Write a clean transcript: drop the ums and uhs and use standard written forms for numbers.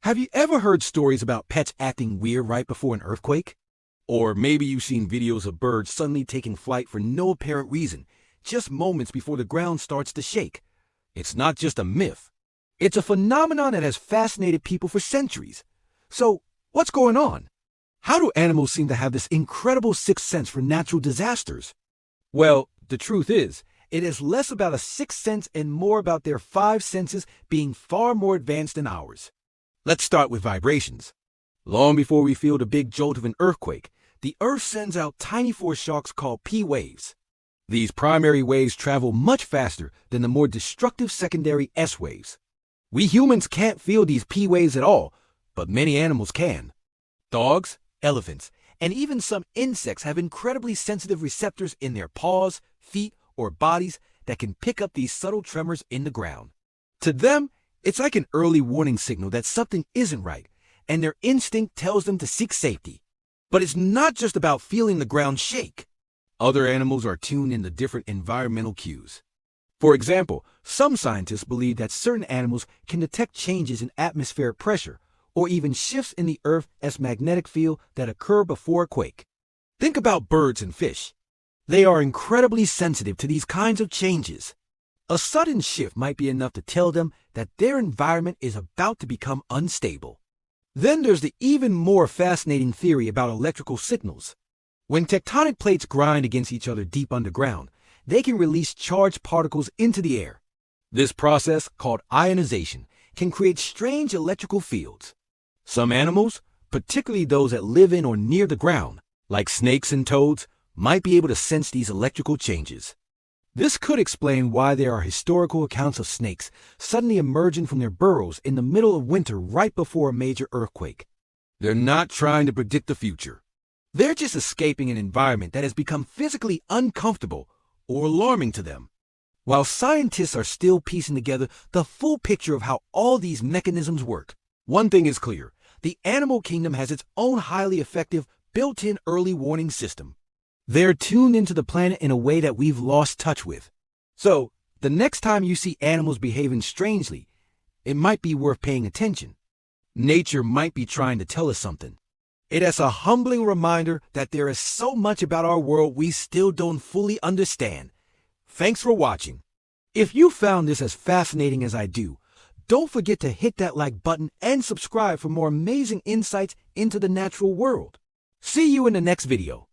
Have you ever heard stories about pets acting weird right before an earthquake? Or maybe you've seen videos of birds suddenly taking flight for no apparent reason, just moments before the ground starts to shake. It's not just a myth. It's a phenomenon that has fascinated people for centuries. So, what's going on? How do animals seem to have this incredible sixth sense for natural disasters? Well, the truth is, it is less about a sixth sense and more about their five senses being far more advanced than ours. Let's start with vibrations. Long before we feel the big jolt of an earthquake, the Earth sends out tiny foreshocks called P waves. These primary waves travel much faster than the more destructive secondary S waves. We humans can't feel these P waves at all, but many animals can. Dogs, elephants, and even some insects have incredibly sensitive receptors in their paws, feet, or bodies that can pick up these subtle tremors in the ground. To them, it's like an early warning signal that something isn't right, and their instinct tells them to seek safety. But it's not just about feeling the ground shake. Other animals are tuned into different environmental cues. For example, some scientists believe that certain animals can detect changes in atmospheric pressure or even shifts in the Earth's magnetic field that occur before a quake. Think about birds and fish. They are incredibly sensitive to these kinds of changes. A sudden shift might be enough to tell them that their environment is about to become unstable. Then there's the even more fascinating theory about electrical signals. When tectonic plates grind against each other deep underground, they can release charged particles into the air. This process, called ionization, can create strange electrical fields. Some animals, particularly those that live in or near the ground, like snakes and toads, might be able to sense these electrical changes. This could explain why there are historical accounts of snakes suddenly emerging from their burrows in the middle of winter right before a major earthquake. They're not trying to predict the future. They're just escaping an environment that has become physically uncomfortable or alarming to them. While scientists are still piecing together the full picture of how all these mechanisms work, one thing is clear: the animal kingdom has its own highly effective, built-in early warning system. They're tuned into the planet in a way that we've lost touch with. So, the next time you see animals behaving strangely, it might be worth paying attention. Nature might be trying to tell us something. It is a humbling reminder that there is so much about our world we still don't fully understand. Thanks for watching. If you found this as fascinating as I do, don't forget to hit that like button and subscribe for more amazing insights into the natural world. See you in the next video.